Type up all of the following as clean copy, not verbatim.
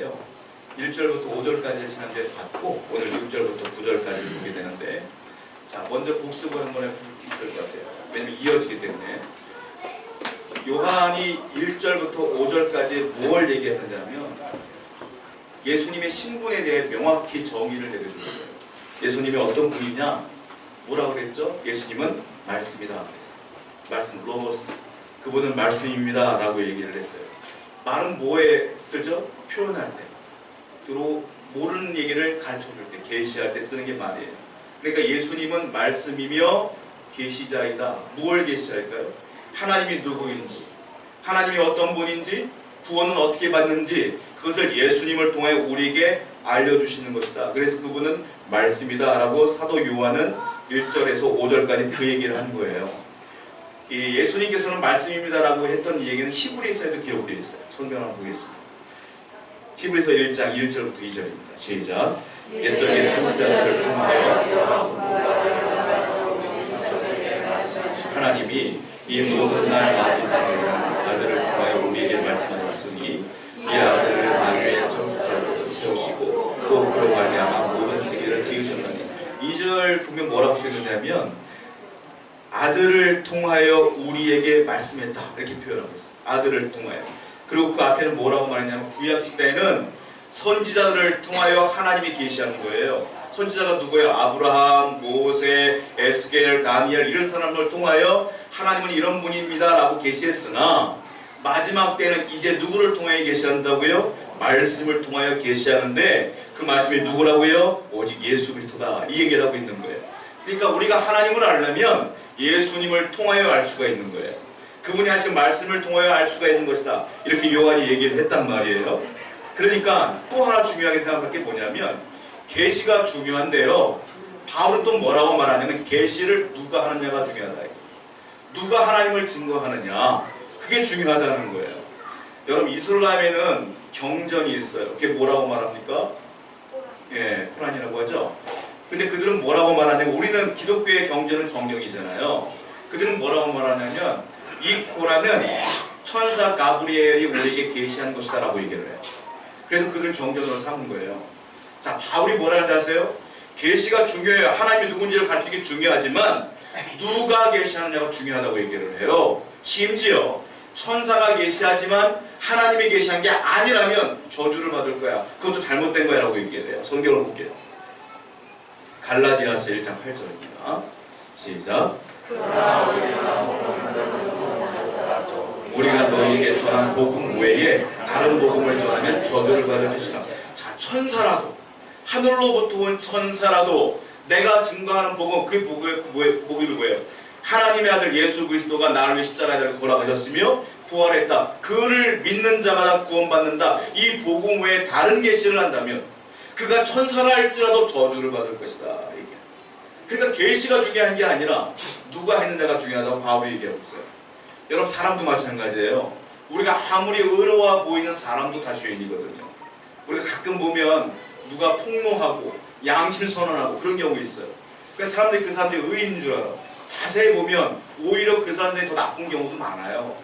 건데요. 1절부터 5절까지를 지난주에 봤고 오늘 6절부터 9절까지를 보게 되는데, 자, 먼저 복습을 한번 있을 것 같아요. 왜냐면 이어지기 때문에. 요한이 1절부터 5절까지 뭘 얘기하느냐면 예수님의 신분에 대해 명확히 정의를 내려줬어요. 예수님이 어떤 분이냐? 뭐라고 그랬죠? 예수님은 말씀이다 그랬어요. 말씀, 로고스. 그분은 말씀입니다 라고 얘기를 했어요. 말은 뭐에 쓰죠? 표현할 때. 또 모르는 얘기를 가르쳐줄 때, 계시할 때 쓰는 게 말이에요. 그러니까 예수님은 말씀이며 계시자이다. 무엇을 계시할까요? 하나님이 누구인지, 하나님이 어떤 분인지, 구원은 어떻게 받는지, 그것을 예수님을 통해 우리에게 알려주시는 것이다. 그래서 그분은 말씀이다 라고 사도 요한은 1절에서 5절까지 그 얘기를 한 거예요. 이 예수님께서는 말씀입니다 라고 했던 얘기는 히브리서에도 기록되어 있어요. 성경 한번 보겠습니다. 히브리서 1장 1절부터 2절입니다. 시작. 옛적의 선지자들을 통하여 하나님이 이 모든 날 마지막에 아들을 통하여 우리에게 말씀하셨으니 이 아들을 만유의 선지자로 세우시고 또 그로 말미암아 모든 세계를 지으셨느니. 2절 보면 뭐라고 쓰였느냐면 아들을 통하여 우리에게 말씀했다 이렇게 표현하고 있어요. 아들을 통하여. 그리고 그 앞에는 뭐라고 말했냐면 구약시대에는 선지자들을 통하여 하나님이 계시하는 거예요. 선지자가 누구예요? 아브라함, 모세, 에스겔, 다니엘 이런 사람을 통하여 하나님은 이런 분입니다 라고 계시했으나 마지막 때는 이제 누구를 통하여 계시한다고요? 말씀을 통하여 계시하는데 그 말씀이 누구라고요? 오직 예수 그리스도다 이 얘기를 하고 있는 거예요. 그러니까 우리가 하나님을 알려면 예수님을 통하여 알 수가 있는 거예요. 그분이 하신 말씀을 통하여 알 수가 있는 것이다 이렇게 요한이 얘기를 했단 말이에요. 그러니까 또 하나 중요하게 생각할 게 뭐냐면 계시가 중요한데요, 바울은 또 뭐라고 말하냐면 계시를 누가 하느냐가 중요하다. 누가 하나님을 증거하느냐 그게 중요하다는 거예요. 여러분 이슬람에는 경전이 있어요. 그게 뭐라고 말합니까? 예, 코란이라고 하죠. 근데 그들은 뭐라고 말하냐면 우리는 기독교의 경전은 성경이잖아요. 그들은 뭐라고 말하냐면 이 코란은 천사 가브리엘이 우리에게 계시한 것이다 라고 얘기를 해요. 그래서 그들은 경전으로 삼은 거예요. 자, 바울이 뭐라는지 아세요? 계시가 중요해요. 하나님이 누군지를 가르치는 게 중요하지만 누가 계시하느냐가 중요하다고 얘기를 해요. 심지어 천사가 계시하지만 하나님이 계시한 게 아니라면 저주를 받을 거야. 그것도 잘못된 거야 라고 얘기를 해요. 성경을 볼게요. 갈라디아서 1장 8절입니다. 시작. 우리가 너희에게 전한 복음 외에 다른 복음을 전하면 저주를 받을 것이라. 자, 천사라도 하늘로부터 온 천사라도 내가 증거하는 복음, 그 복음이 뭐예요? 하나님의 아들 예수 그리스도가 나를 위해 십자가에 달려 돌아가셨으며 부활했다. 그를 믿는 자마다 구원받는다. 이 복음 외에 다른 계시를 한다면 그가 천사라 할지라도 저주를 받을 것이다. 이게. 그러니까 계시가 중요한 게 아니라 누가 했느냐가 중요하다고 바울이 얘기하고 있어요. 여러분 사람도 마찬가지예요. 우리가 아무리 의로워 보이는 사람도 다 죄인이거든요. 우리가 가끔 보면 누가 폭로하고 양심 선언하고 그런 경우 있어요. 그러니까 사람들이 그 사람들이 의인인 줄 알아. 자세히 보면 오히려 그 사람들이 더 나쁜 경우도 많아요.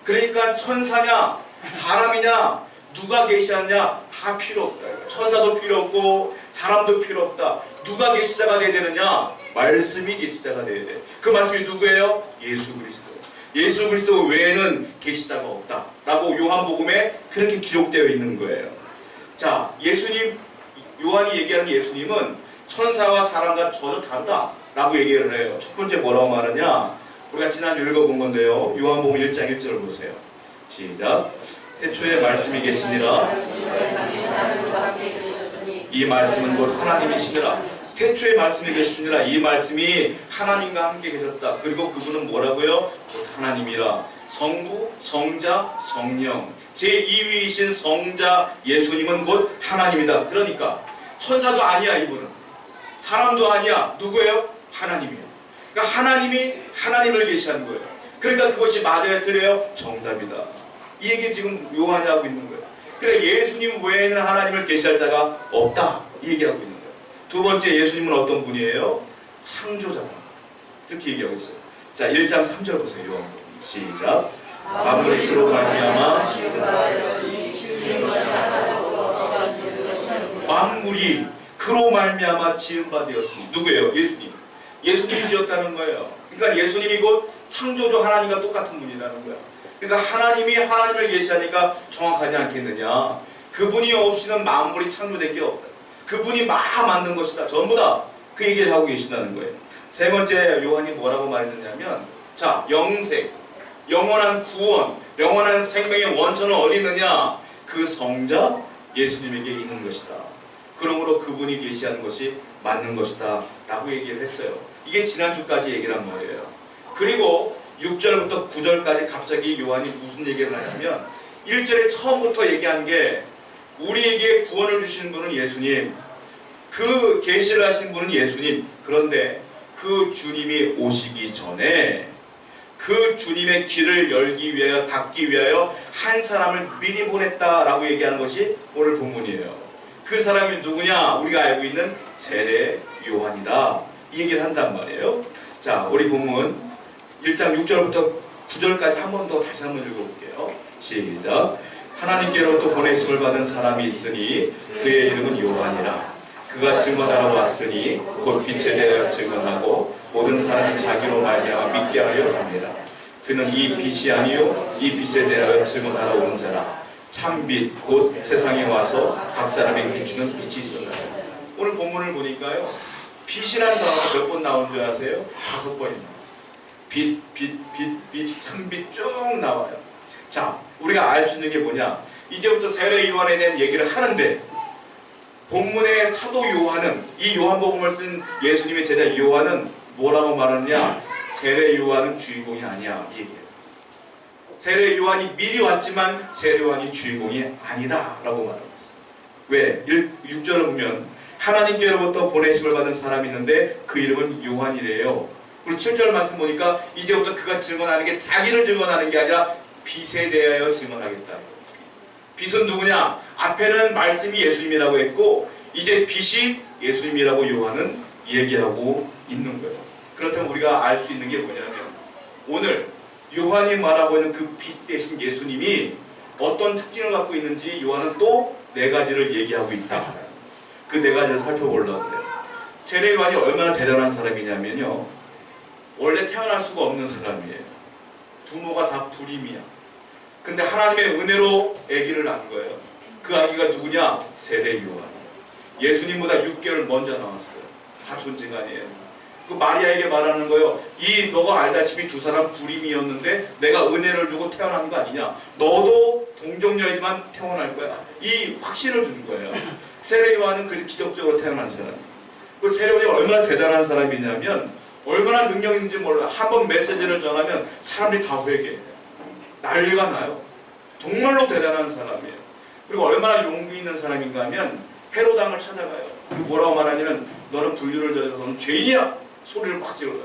그러니까 천사냐 사람이냐 누가 계시하냐 다 필요 없다. 천사도 필요 없고 사람도 필요 없다. 누가 계시자가 돼야 되느냐? 말씀이 계시자가 돼야 돼. 그 말씀이 누구예요? 예수 그리스도. 예수 그리스도 외에는 계시자가 없다 라고 요한복음에 그렇게 기록되어 있는 거예요. 자, 예수님, 요한이 얘기하는 예수님은 천사와 사람과 전혀 다르다 라고 얘기를 해요. 첫 번째 뭐라고 말하냐? 우리가 지난주 읽어본 건데요. 요한복음 1장 1절을 보세요. 시작. 태초에 말씀이 계시니라. 이 말씀은 곧 하나님이시니라. 태초에 말씀이 계시니라. 이 말씀이 하나님과 함께 계셨다. 그리고 그분은 뭐라고요? 곧 하나님이라. 성부, 성자, 성령. 제2위이신 성자 예수님은 곧 하나님이다. 그러니까 천사도 아니야 이분은. 사람도 아니야. 누구예요? 하나님이에요. 그러니까 하나님이 하나님을 계시한 거예요. 그러니까 그것이 맞아요? 틀려요? 정답이다. 이 얘기 지금 요한이 하고 있는 거예요. 그러니까 예수님 외에는 하나님을 계시할 자가 없다. 이 얘기하고 있는 거예요. 두 번째 예수님은 어떤 분이에요? 창조자다. 이렇게 얘기하고 있어요. 자, 1장 3절 보세요. 요한복음. 시작. 만물이 그로 말미암아 만물이 그로 말미암아 지은 바 되었으니. 누구예요? 예수님. 예수님이 지었다는 거예요. 그러니까 예수님이 곧 창조주 하나님과 똑같은 분이라는 거예요. 그러니까 하나님이 하나님을 계시하니까 정확하지 않겠느냐. 그분이 없이는 만물이 창조된 게 없다. 그분이 만든 것이다. 전부 다 그 얘기를 하고 계신다는 거예요. 세 번째 요한이 뭐라고 말했느냐면, 자, 영생, 영원한 구원, 영원한 생명의 원천은 어디 있느냐? 그 성자 예수님에게 있는 것이다. 그러므로 그분이 계시하는 것이 맞는 것이다 라고 얘기를 했어요. 이게 지난주까지 얘기를 한 거예요. 그리고 6절부터 9절까지 갑자기 요한이 무슨 얘기를 하냐면, 1절에 처음부터 얘기한 게 우리에게 구원을 주시는 분은 예수님, 그 계시를 하신 분은 예수님. 그런데 그 주님이 오시기 전에 그 주님의 길을 열기 위하여, 닫기 위하여 한 사람을 미리 보냈다라고 얘기하는 것이 오늘 본문이에요. 그 사람이 누구냐? 우리가 알고 있는 세례 요한이다, 이 얘기를 한단 말이에요. 자, 우리 본문 1장 6절부터 9절까지 한 번 더 다시 한번 읽어볼게요. 시작. 하나님께로부터 보내심을 받은 사람이 있으니 그의 이름은 요한이라. 그가 증언하러 왔으니 곧 빛에 대하여 증언하고 모든 사람이 자기로 말미암아 믿게 하려 합니다. 그는 이 빛이 아니요 이 빛에 대하여 증언하러 오는 자라. 참빛 곧 세상에 와서 각 사람에게 비추는 빛이 있었다. 오늘 본문을 보니까요, 빛이라는 단어가 몇 번 나온 줄 아세요? 5번이나. 빛, 참빛 쭉 나와요. 자, 우리가 알 수 있는 게 뭐냐? 이제부터 세례 요한에 대한 얘기를 하는데, 본문의 사도 요한은, 이 요한복음을 쓴 예수님의 제자 요한은 뭐라고 말하느냐? 세례 요한은 주인공이 아니야, 이 얘기예요. 세례 요한이 미리 왔지만 세례 요한이 주인공이 아니다 라고 말하고 있어요. 왜? 6절을 보면 하나님께로부터 보내심을 받은 사람이 있는데 그 이름은 요한이래요. 그리고 7절 말씀 보니까 이제부터 그가 증언하는 게 자기를 증언하는 게 아니라 빛에 대하여 증언하겠다. 빛은 누구냐? 앞에는 말씀이 예수님이라고 했고 이제 빛이 예수님이라고 요한은 얘기하고 있는 거예요. 그렇다면 우리가 알 수 있는 게 뭐냐면, 오늘 요한이 말하고 있는 그 빛 대신 예수님이 어떤 특징을 갖고 있는지 요한은 또 4가지를 얘기하고 있다. 그 4가지를 살펴보려고 해요. 세례 요한이 얼마나 대단한 사람이냐면요, 원래 태어날 수가 없는 사람이에요. 부모가 다 불임이야. 근데 하나님의 은혜로 아기를 낳은 거예요. 그 아기가 누구냐? 세례 요한. 예수님보다 6개월 먼저 나왔어요. 사촌지간이에요. 그 마리아에게 말하는 거예요. 너가 알다시피 두 사람 불임이었는데 내가 은혜를 주고 태어난 거 아니냐? 너도 동정녀이지만 태어날 거야. 이 확신을 주는 거예요. 세례 요한은 그래서 기적적으로 태어난 사람. 그 세례 요한이 얼마나 대단한 사람이냐면, 얼마나 능력 있는지 몰라. 한번 메시지를 전하면 사람들이 다 회개해요. 난리가 나요. 정말로 대단한 사람이에요. 그리고 얼마나 용기 있는 사람인가 하면 헤로당을 찾아가요. 그리고 뭐라고 말하냐면, 너는 불륜을 저질러서 너는 죄인이야! 소리를 막 지르어요.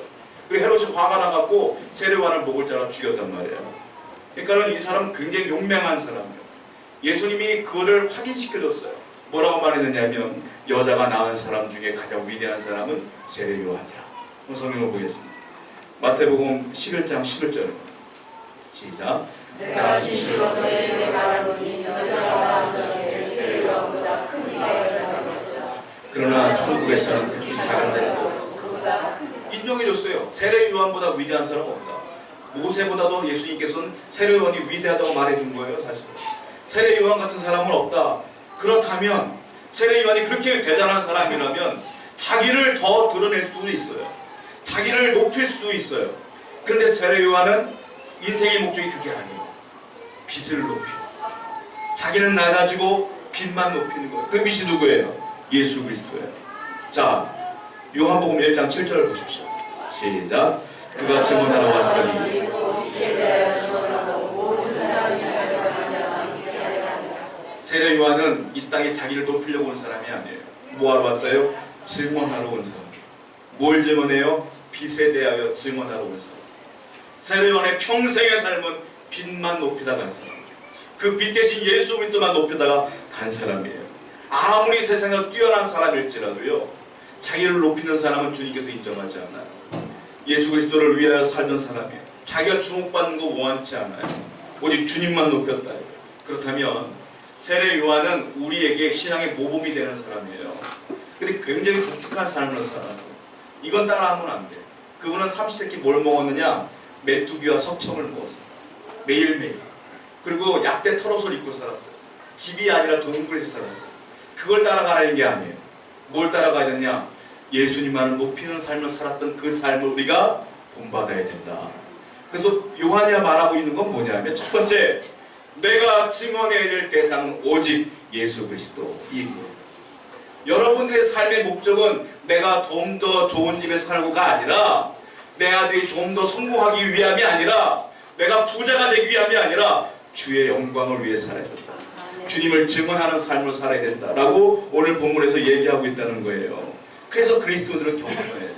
그리고 헤롯이 화가 나갖고 세례요한을 목을 잘라 죽였단 말이에요. 그러니까 이 사람은 굉장히 용맹한 사람이에요. 예수님이 그거를 확인시켜줬어요. 뭐라고 말했느냐면, 여자가 낳은 사람 중에 가장 위대한 사람은 세례요한이라. 성경을 보겠습니다. 마태복음 11장 11절입니다. 시작. 내가 진실로 너희에게 말하노니 여자가 낳은 자에게 세례 요한보다 큰 이가 일어나리로다. 그러나 천국에서는 특히 작은 자가 그보다 인정해줬어요. 세례 요한보다 위대한 사람은 없다. 모세보다도 예수님께서는 세례 요한이 위대하다고 말해준 거예요. 사실 세례 요한 같은 사람은 없다. 그렇다면 세례 요한이 그렇게 대단한 사람이라면 자기를 더 드러낼 수도 있어요. 자기를 높일 수도 있어요. 그런데 세례 요한은 인생의 목적이 그게 아니에요. 빛을 높이고 자기는 낮아지고 빛만 높이는 거예요. 그 빛이 누구예요? 예수 그리스도예요. 자, 요한복음 1장 7절을 보십시오. 시작. 그가 증언하러 왔으니 세례 요한은 이 땅에 자기를 높이려고 온 사람이 아니에요. 뭐하러 왔어요? 증언하러 온 사람. 뭘 증언해요? 빛에 대하여 증언하러 온 사람. 세례 요한의 평생의 삶은 빛만 높이다 간 사람이에요. 그 빛 대신 예수 그리스도만 높이다가 간 사람이에요. 아무리 세상에 뛰어난 사람일지라도요, 자기를 높이는 사람은 주님께서 인정하지 않아요. 예수 그리스도를 위하여 살던 사람이에요. 자기가 주목받는 거 원치 않아요. 오직 주님만 높였다. 그렇다면 세례 요한은 우리에게 신앙의 모범이 되는 사람이에요. 근데 굉장히 독특한 삶을 살았어요. 이건 따라하면 안 돼. 그분은 삼시세끼 뭘 먹었느냐? 메뚜기와 석청을 먹었어요. 매일매일. 그리고 약대 털옷을 입고 살았어요. 집이 아니라 동굴에서 살았어요. 그걸 따라가라는 게 아니에요. 뭘 따라가야 되냐? 예수님만을 높이는 삶을 살았던 그 삶을 우리가 본받아야 된다. 그래서 요한이 말하고 있는 건 뭐냐면, 첫 번째, 내가 증언해야 될 대상은 오직 예수 그리스도. 이 얘기예요. 여러분들의 삶의 목적은 내가 좀 더 좋은 집에 살고가 아니라, 내 아들이 좀 더 성공하기 위함이 아니라, 내가 부자가 되기 위함이 아니라 주의 영광을 위해 살아야 된다. 주님을 증언하는 삶을 살아야 된다라고 오늘 본문에서 얘기하고 있다는 거예요. 그래서 그리스도인들은 겸손해야 돼요.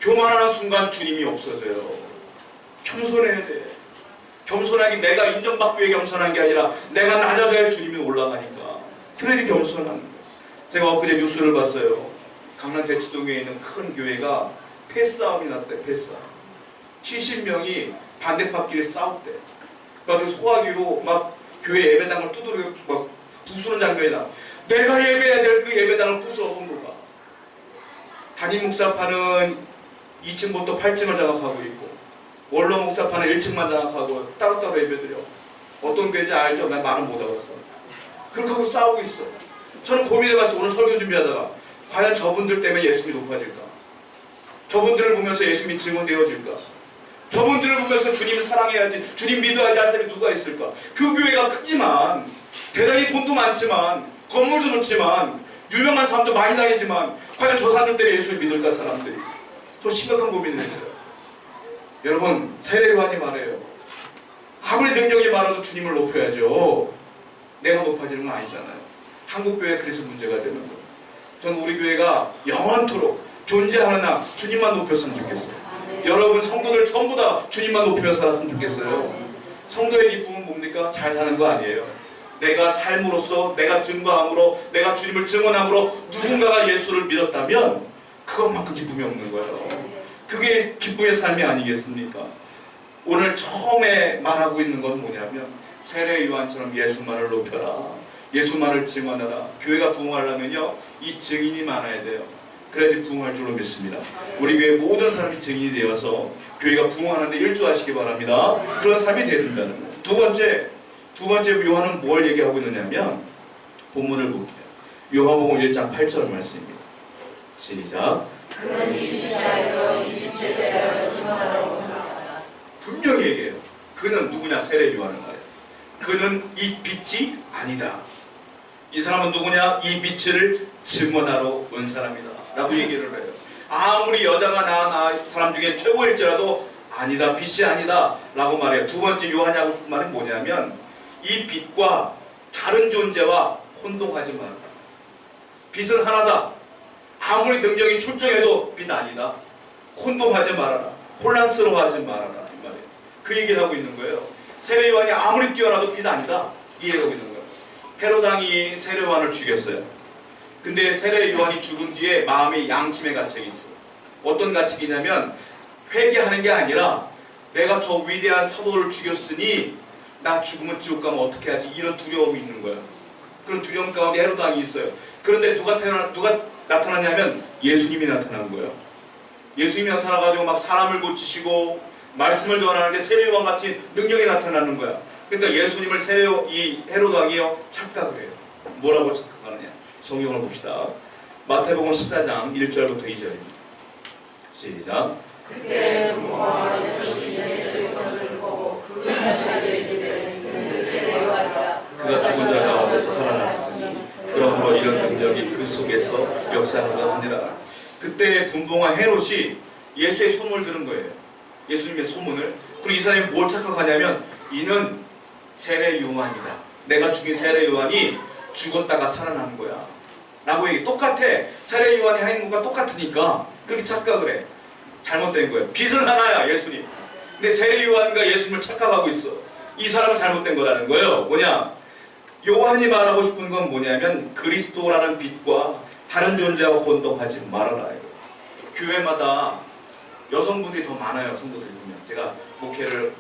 교만하는 순간 주님이 없어져요. 겸손해야 돼. 겸손하기, 내가 인정받기 위해 겸손한 게 아니라 내가 낮아져야 주님이 올라가니까. 그래야 겸손한 거예요. 제가 엊그제 뉴스를 봤어요. 강남 대치동에 있는 큰 교회가 패싸움이 났대. 패싸움. 70명이 반대파끼리 싸웠대. 그래가지고 소화기로 막 교회 예배당을 두드리고 막 부수는 장면이 나. 내가 예배해야 될 그 예배당을 부숴본 거가. 담임 목사파는 2층부터 8층을 장악하고 있고, 원로 목사파는 1층만 장악하고 따로따로 예배드려. 어떤 교회인지 알죠? 난 말은 못 하겠어. 그렇게 하고 싸우고 있어. 저는 고민해봤어요. 오늘 설교 준비하다가 과연 저분들 때문에 예수님이 높아질까? 저분들을 보면서 예수님이 증언되어질까? 저분들을 보면서 주님 사랑해야지, 주님 믿어야지 할 사람이 누가 있을까? 그 교회가 크지만, 대단히 돈도 많지만, 건물도 좋지만, 유명한 사람도 많이 다니지만, 과연 저 사람들 때문에 예수를 믿을까? 사람들이. 더 심각한 고민을 했어요. 여러분, 세례 요한이 말해요. 아무리 능력이 많아도 주님을 높여야죠. 내가 높아지는 건 아니잖아요. 한국교회 그래서 문제가 되는 거예요. 저는 우리 교회가 영원토록 존재하는 한 주님만 높였으면 좋겠어요. 여러분 성도들 전부 다 주님만 높이며 살았으면 좋겠어요. 성도의 기쁨은 뭡니까? 잘 사는 거 아니에요. 내가 삶으로써, 내가 증거함으로, 내가 주님을 증언함으로 누군가가 예수를 믿었다면 그것만큼 기쁨이 없는 거예요. 그게 기쁨의 삶이 아니겠습니까? 오늘 처음에 말하고 있는 건 뭐냐면, 세례 요한처럼 예수만을 높여라, 예수만을 증언하라. 교회가 부흥하려면요, 이 증인이 많아야 돼요. 그래야지 부흥할 줄로 믿습니다. 우리 교회 모든 사람이 증인이 되어서 교회가 부흥하는데 일조하시기 바랍니다. 그런 삶이 되어야 된다는 거예요. 두 번째 요한은 뭘 얘기하고 있느냐면, 본문을 볼게요. 요한복음 1장 8절 말씀입니다. 시작. 그는 이집트자여 이집트자여 증언하라고 하자. 분명히 얘기해요. 그는 누구냐? 세례 요한은 말이에요. 그는 이 빛이 아니다. 이 사람은 누구냐? 이 빛을 증언하러 온 사람이다 라고 얘기를 해요. 아무리 여자가 낳은 사람 중에 최고일지라도 아니다, 빛이 아니다 라고 말해요. 두 번째 요한이 하고 싶은 말은 뭐냐면, 이 빛과 다른 존재와 혼동하지 마라. 빛은 하나다. 아무리 능력이 출중해도 빛 아니다. 혼동하지 말아라. 혼란스러워하지 말아라. 이 말이에요. 그 얘기를 하고 있는 거예요. 세례 요한이 아무리 뛰어나도 빛 아니다. 이 얘기를 하고 있는 거예요. 헤롯 왕이 세례 요한을 죽였어요. 근데 세례 요한이 죽은 뒤에 마음에 양심의 가책이 있어요. 어떤 가책이냐면, 회개하는 게 아니라 내가 저 위대한 사도를 죽였으니 나 죽으면 지옥 가면 어떻게 하지? 이런 두려움이 있는 거예요. 그런 두려움 가운데 헤롯 왕이 있어요. 그런데 누가 나타나냐면 예수님이 나타난 거예요. 예수님이 나타나가지고 막 사람을 고치시고 말씀을 전하는데 세례 요한 같이 능력이 나타나는 거야. 그러니까 예수님을 이 헤롯 왕이요 착각을 해요. 뭐라고 착각하느냐? 성경을 봅시다. 마태복음 14장 1절부터 2절입니다. 시작. 그때 부모님께서 예수의 손을 들고 그 자신에게 이르되 그는 세례 요한이라. 그가 죽은 자 가운데서 살아났으니 그러므로 이런 능력이 그 속에서 역사하려 하니라. 그때 분봉한 헤롯이 예수의 소문을 들은 거예요. 예수님의 소문을. 그리고 이 사람이 뭘 착각하냐면, 이는 세례 요한이다. 내가 죽인 세례 요한이 죽었다가 살아난 거야 라고 얘기. 똑같아. 세례 요한이 하는 것과 똑같으니까 그렇게 착각을 해. 잘못된 거예요. 빛은 하나야, 예수님. 근데 세례 요한과 예수님을 착각하고 있어. 이 사람은 잘못된 거라는 거예요. 뭐냐? 요한이 말하고 싶은 건 뭐냐면, 그리스도라는 빛과 다른 존재와 혼동하지 말아라. 교회마다 여성분들이 더 많아요. 성도들이 보면. 제가 목회를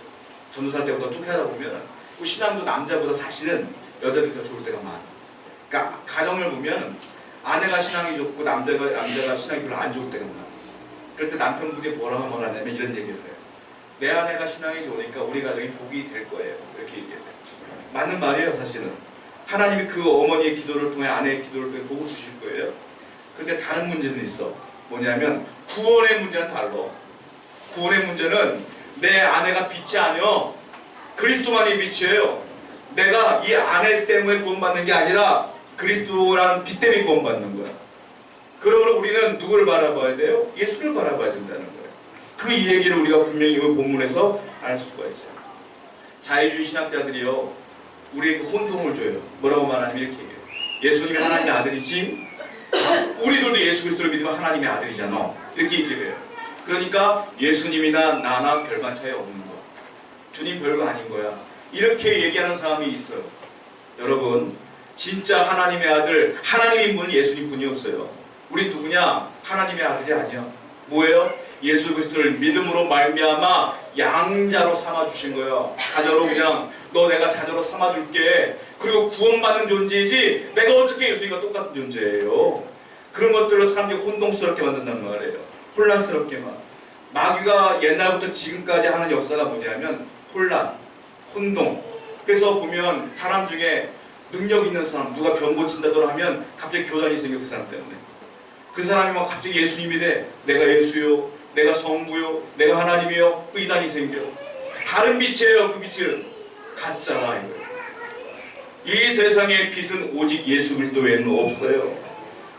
전도사 때부터 쭉 하다 보면 그 신앙도 남자보다 사실은 여자들이 더 좋을 때가 많아. 그러니까 가정을 보면 아내가 신앙이 좋고 남자가 신앙이 별로 안 좋을 때가 많아. 그럴 때 남편분이 뭐라고 말하냐면 이런 얘기를 해요. 내 아내가 신앙이 좋으니까 우리 가정이 복이 될 거예요. 이렇게 얘기해요. 맞는 말이에요. 사실은 하나님이 그 어머니의 기도를 통해 아내의 기도를 통해 복을 주실 거예요. 근데 다른 문제는 있어. 뭐냐면 구원의 문제는 달라. 구원의 문제는 내 아내가 빛이 아니여 그리스도만이 빛이에요. 내가 이 아내 때문에 구원받는 게 아니라 그리스도라는 빛 때문에 구원받는 거야. 그러므로 우리는 누구를 바라봐야 돼요? 예수를 바라봐야 된다는 거예요. 그 얘기를 우리가 분명히 이 본문에서 알 수가 있어요. 자유주의 신학자들이요, 우리에게 혼동을 줘요. 뭐라고 말하냐면 이렇게 얘기해요. 예수님이 하나님의 아들이지, 우리들도 예수 그리스도를 믿으면 하나님의 아들이잖아. 이렇게 얘기를 해요. 그러니까 예수님이나 나나 별반 차이 없는 거야. 주님 별거 아닌 거야. 이렇게 얘기하는 사람이 있어요. 여러분, 진짜 하나님의 아들, 하나님인 분은 예수님 분이 없어요. 우리 누구냐? 하나님의 아들이 아니야. 뭐예요? 예수 그리스도를 믿음으로 말미암아 양자로 삼아주신 거예요. 자녀로 그냥 너 내가 자녀로 삼아줄게. 그리고 구원받는 존재이지 내가 어떻게 예수님과 똑같은 존재예요. 그런 것들을 사람들이 혼동스럽게 만든단 말이에요. 혼란스럽게만. 마귀가 옛날부터 지금까지 하는 역사가 뭐냐면 혼란, 혼동. 그래서 보면 사람 중에 능력 있는 사람, 누가 병 고친다더라 하면 갑자기 교단이 생겨. 그 사람 때문에. 그 사람이 막 갑자기 예수님이 돼. 내가 예수요, 내가 성부요, 내가 하나님이요. 그 이단이 생겨. 다른 빛이에요. 그 빛은 가짜다 이거예요. 이 세상의 빛은 오직 예수 그리스도 외에는 없어요.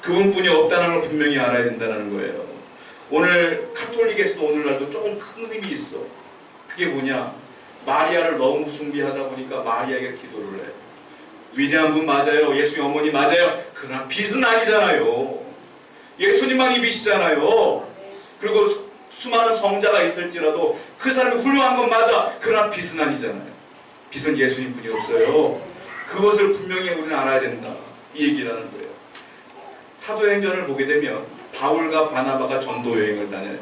그분뿐이 없다는 걸 분명히 알아야 된다는 거예요. 오늘 카톨릭에서도 오늘날도 조금 큰 의미 있어. 그게 뭐냐? 마리아를 너무 숭배하다 보니까 마리아에게 기도를 해요. 위대한 분 맞아요. 예수의 어머니 맞아요. 그러나 빛은 아니잖아요. 예수님만이 빛이잖아요. 그리고 수많은 성자가 있을지라도 그 사람이 훌륭한 건 맞아. 그러나 빛은 아니잖아요. 빛은 예수님 분이 없어요. 그것을 분명히 우리는 알아야 된다. 이 얘기라는 거예요. 사도행전을 보게 되면 바울과 바나바가 전도 여행을 다녀요.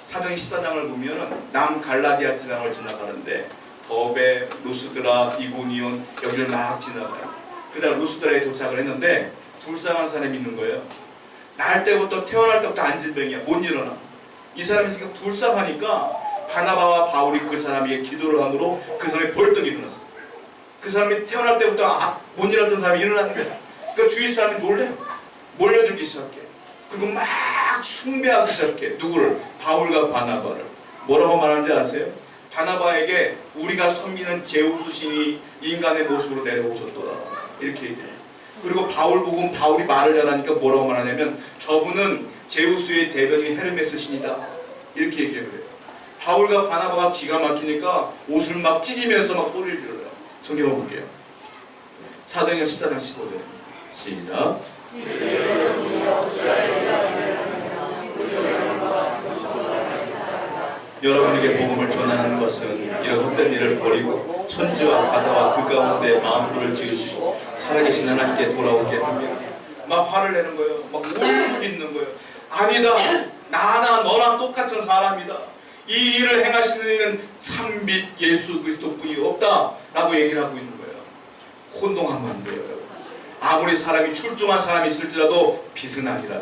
사도행 14장을 보면 남갈라디아 지방을 지나가는데 더베, 루스드라, 이고니온 여기를 막 지나가요. 그다음 루스드라에 도착을 했는데 불쌍한 사람이 있는 거예요. 태어날 때부터 안질병이야. 못 일어나. 이 사람이 불쌍하니까 바나바와 바울이 그 사람에게 기도를 함으로 그 사람이 벌떡 일어났어. 그 사람이 태어날 때부터 못 일어났던 사람이 일어나는 거야. 그러니까 주위 사람이 놀래. 몰려들기 시작해. 그리고 막 숭배하기 시작해. 누구를? 바울과 바나바를. 뭐라고 말하는지 아세요? 바나바에게 우리가 섬기는 제우스 신이 인간의 모습으로 내려오셨도다. 이렇게 얘기해요. 그리고 바울 보고 바울이 말을 잘하니까 뭐라고 말하냐면 저분은 제우스의 대변인 헤르메스 신이다. 이렇게 얘기를 해요. 바울과 바나바가 기가 막히니까 옷을 막 찢으면서 막 소리를 질러요. 성경 볼게요. 사도행전 14장 15절. 시작. 여러분에게 복음을 전하는 것은 이런 헛된 일을 버리고 천지와 바다와 그 가운데 만물을 지으시고 살아계신 하나님께 돌아오게 하며 막 화를 내는 거예요. 막 울고 있는 거예요. 아니다. 나나 너나 똑같은 사람이다. 이 일을 행하시는 이는 참빛 예수 그리스도뿐이 없다 라고 얘기를 하고 있는 거예요. 혼동하면 안 돼요. 여러분. 아무리 사람이 출중한 사람이 있을지라도 빛은 아니라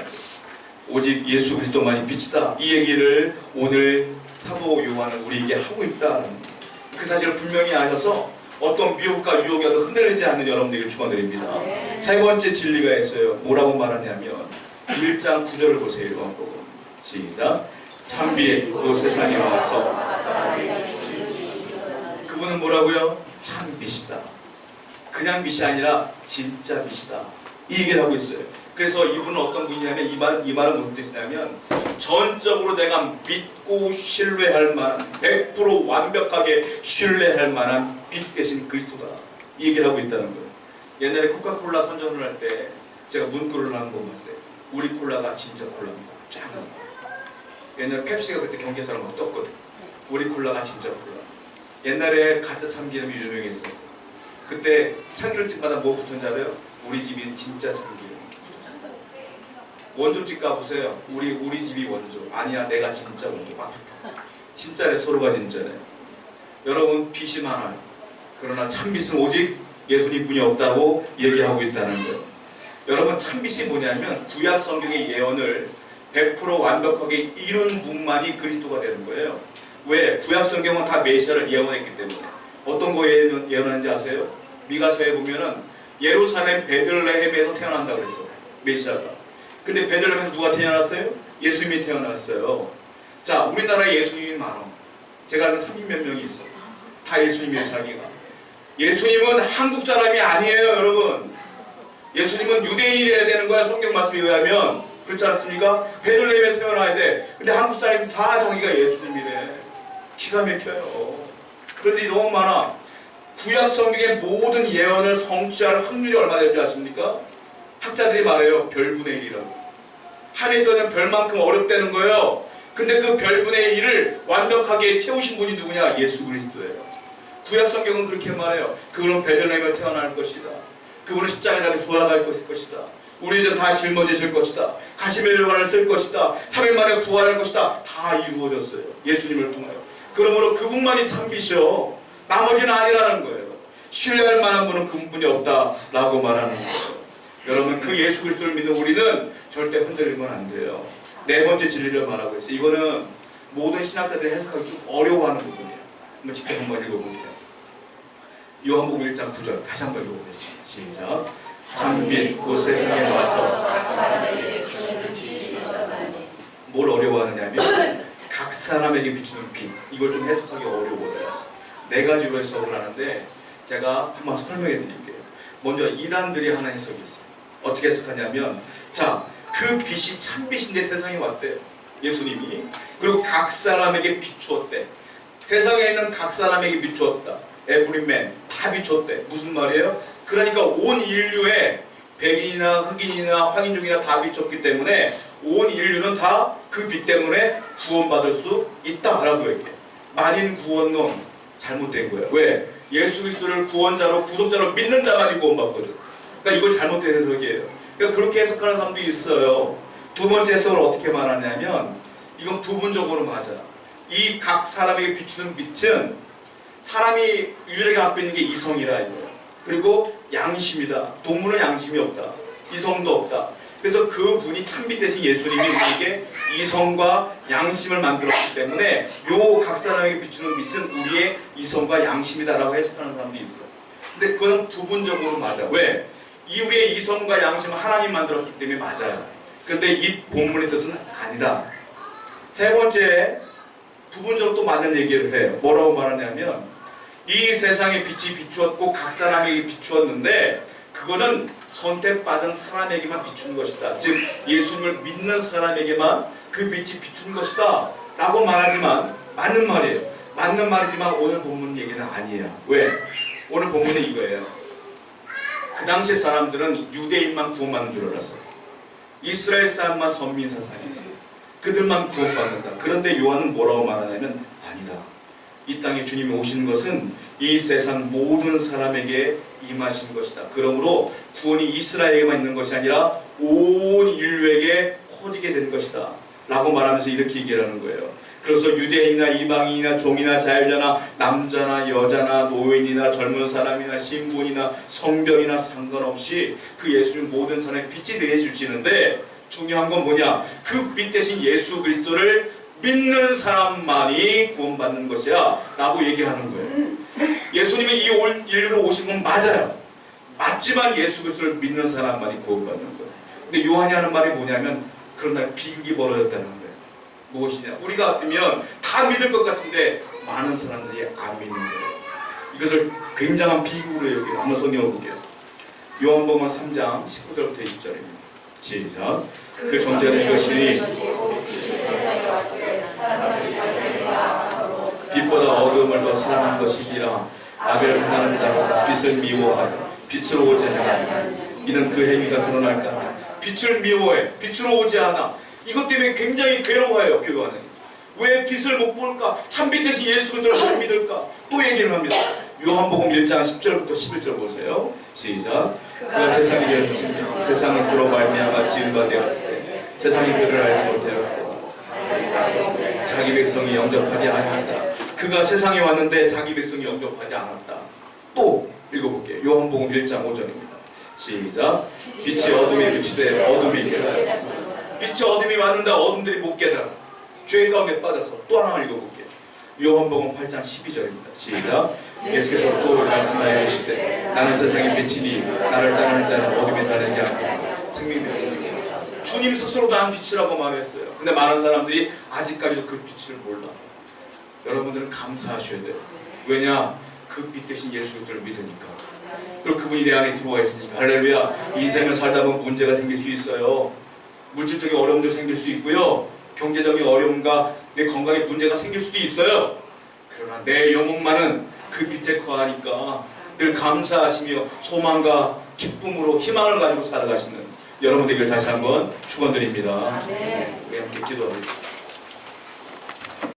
오직 예수 그리스도만이 빛이다. 이 얘기를 오늘 사도 요한은 우리에게 하고 있다. 그 사실을 분명히 아셔서 어떤 미혹과 유혹에 흔들리지 않는 여러분들에게 축원드립니다. 세 번째 진리가 있어요. 뭐라고 말하냐면 1장 9절을 보세요. 요한복음. 시작. 참빛 그 세상에 와서 그분은 뭐라고요? 참빛이다. 그냥 빛이 아니라 진짜 빛이다. 이 얘기를 하고 있어요. 그래서 이분은 어떤 분이냐면 이 말은 무슨 뜻이냐면 전적으로 내가 믿고 신뢰할 만한 100% 완벽하게 신뢰할 만한 빛 대신 그리스도다. 이 얘기를 하고 있다는 거예요. 옛날에 코카콜라 선전을 할 때 제가 문구를 하는 거 봤어요. 우리 콜라가 진짜 콜라입니다. 쫙. 옛날에 펩시가 그때 경계선을 막 떴거든. 우리 콜라가 진짜 콜라. 옛날에 가짜 참기름이 유명했었어요. 그때 참기름집마다 뭐 붙은지 알아요? 우리 집이 진짜 참기름. 원조집 가보세요. 우리 집이 원조. 아니야, 내가 진짜 원조. 막 붙어. 진짜래, 서로가 진짜래. 여러분, 빛이 많아요. 그러나 참빛은 오직 예수님 분이 없다고 얘기하고 있다는 거예요. 여러분 참빛이 뭐냐면 구약 성경의 예언을 100% 완벽하게 이룬 분만이 그리스도가 되는 거예요. 왜? 구약 성경은 다 메시아를 예언했기 때문에. 어떤 거 예언하는지 아세요? 미가서에 보면은 예루살렘 베들레헴에서 태어난다고 그랬어. 메시아가. 근데 베들레헴에서 누가 태어났어요? 예수님이 태어났어요. 자, 우리나라에 예수님이 많아. 제가 아는 30몇 명이 있어. 다 예수님이에요, 자기가. 예수님은 한국 사람이 아니에요, 여러분. 예수님은 유대인이 돼야 되는 거야, 성경 말씀에 의하면. 그렇지 않습니까? 베들레헴에 태어나야 돼. 근데 한국 사람이 다 자기가 예수님이래. 기가 막혀요. 그런데 너무 많아. 구약 성경의 모든 예언을 성취할 확률이 얼마나 되는지 아십니까? 학자들이 말해요. 별분의 1이라고. 하늘에 떠는 별만큼 어렵다는 거예요. 근데 그 별분의 1을 완벽하게 채우신 분이 누구냐? 예수 그리스도예요. 구약 성경은 그렇게 말해요. 그분은 베들레헴에 태어날 것이다. 그분은 십자가에 달려 돌아갈 것이다. 우리들은 다 짊어지실 것이다. 가시멜 요한을 쓸 것이다. 3일 만에 부활할 것이다. 다 이루어졌어요. 예수님을 통하여. 그러므로 그분만이 참빛이요. 나머지는 아니라는 거예요. 신뢰할 만한 분은 그분뿐이 없다라고 말하는 거예요. 여러분 그 예수 그리스도를 믿는 우리는 절대 흔들리면 안 돼요. 네 번째 진리를 말하고 있어요. 이거는 모든 신학자들이 해석하기 좀 어려워하는 부분이에요. 한번 직접 한번 읽어볼게요. 요한복음 1장 9절 다시 한번 읽어보겠습니다. 시작. 참빛 곧 세상에 와서 뭘 어려워하느냐면 각 사람에게 비추는 빛. 이걸 좀 해석하기 어려워요. 네 가지로 해석을 하는데 제가 한번 설명해 드릴게요. 먼저 이단들이 하는 해석이 있어요. 어떻게 해석하냐면 자, 그 빛이 참빛인데 세상에 왔대요. 예수님이. 그리고 각 사람에게 비추었대. 세상에 있는 각 사람에게 비추었다. 에브리맨 다 비췄대. 무슨 말이에요? 그러니까 온 인류에 백인이나 흑인이나 황인종이나 다 비췄기 때문에 온 인류는 다 그 빛 때문에 구원받을 수 있다라고 얘기해요. 만인 구원론 잘못된 거예요. 왜? 예수 그리스도를 구원자로 구속자로 믿는 자만이 구원받거든. 그러니까 이걸 잘못된 해석이에요. 그러니까 그렇게 해석하는 사람도 있어요. 두 번째 해석을 어떻게 말하냐면 이건 부분적으로 맞아. 이 각 사람에게 비추는 빛은 사람이 유일하게 갖고 있는 게 이성이라 이거예요. 그리고 양심이다. 동물은 양심이 없다. 이성도 없다. 그래서 그분이 참빛 대신 예수님이 우리에게 이성과 양심을 만들었기 때문에 요 각 사람에게 비추는 빛은 우리의 이성과 양심이다라고 해석하는 사람도 있어요. 근데 그건 부분적으로 맞아. 왜? 이 우리의 이성과 양심은 하나님 만들었기 때문에 맞아요. 그런데 이 본문의 뜻은 아니다. 세 번째, 부분적으로 또 맞는 얘기를 해요. 뭐라고 말하냐면 이 세상에 빛이 비추었고 각 사람에게 비추었는데 그거는 선택받은 사람에게만 비추는 것이다. 즉 예수님을 믿는 사람에게만 그 빛이 비추는 것이다 라고 말하지만 맞는 말이에요. 맞는 말이지만 오늘 본문 얘기는 아니에요. 왜? 오늘 본문은 이거예요. 그 당시 사람들은 유대인만 구원받는 줄 알았어요. 이스라엘 사람만 선민 사상이었어요. 그들만 구원받는다. 그런데 요한은 뭐라고 말하냐면 아니다. 이 땅에 주님이 오신 것은 이 세상 모든 사람에게 임하신 것이다. 그러므로 구원이 이스라엘에게만 있는 것이 아니라 온 인류에게 퍼지게 된 것이다 라고 말하면서 이렇게 얘기를 하는 거예요. 그래서 유대인이나 이방인이나 종이나 자유자나 남자나 여자나 노인이나 젊은 사람이나 신분이나 성별이나 상관없이 그 예수님 모든 사람에 빛이 내주시는데 중요한 건 뭐냐? 그 빛 대신 예수 그리스도를 믿는 사람만이 구원받는 것이야 라고 얘기하는 거예요. 예수님이 이 인류로 오신 건 맞아요. 맞지만 예수 그리스도를 믿는 사람만이 구원받는 거예요. 근데 요한이 하는 말이 뭐냐면 그러나 비극이 벌어졌다는 거예요. 무엇이냐? 우리가 같으면 다 믿을 것 같은데 많은 사람들이 안 믿는 거예요. 이것을 굉장한 비극으로 여겨요. 한번 성경을 볼게요. 요한복음 3장 19절부터 20절입니다. 시작. 그 존재는 것이니 빛보다 어두움을 더 사랑한 것이니라. 악을 행하는 자로 빛을 미워하여 빛으로 오지 않아. 이는 그 행위가 드러날까 하며 빛을 미워해 빛으로 오지 않아. 이것 때문에 굉장히 괴로워해요. 교회는. 왜 빛을 못 볼까? 참빛 대신 예수 그리스도를 못 믿을까? 또 얘기를 합니다. 요한복음 1장 10절부터 11절 보세요. 시작. 그가 세상에 되었으며 세상은 그로 말미암아 지은 바 되었을 때 세상이 그를 알지 못하였고 자기 백성이 영접하지 않았다. 그가 세상에 왔는데 자기 백성이 영접하지 않았다. 또 읽어볼게요. 요한복음 1장 5절입니다. 시작. 빛이 어둠에 비추되 어둠이 깨달아. 빛이 어둠이 왔는데 어둠들이 못 깨달아. 죄 가운데 빠져서. 또 하나 읽어볼게요. 요한복음 8장 12절입니다. 시작. 예수께서 또 말씀하여 이르시되 나는 세상의 빛이니 나를 따르는 자는 어둠에 다르지 않고 생명의 빛이니. 주님 스스로도 난 빛이라고 말했어요. 근데 많은 사람들이 아직까지도 그 빛을 몰라. 여러분들은 감사하셔야 돼요. 왜냐? 그 빛 대신 예수 그리스도를 믿으니까. 그리고 그분이 내 안에 들어와 있으니까. 할렐루야. 인생을 살다 보면 문제가 생길 수 있어요. 물질적인 어려움도 생길 수 있고요. 경제적인 어려움과 내 건강에 문제가 생길 수도 있어요. 그러나 내 영혼만은 그 빛에 거하니까 늘 감사하시며 소망과 기쁨으로 희망을 가지고 살아가시는 여러분 되기를 다시 한번 축원드립니다. 우리 함께 기도하겠습니다.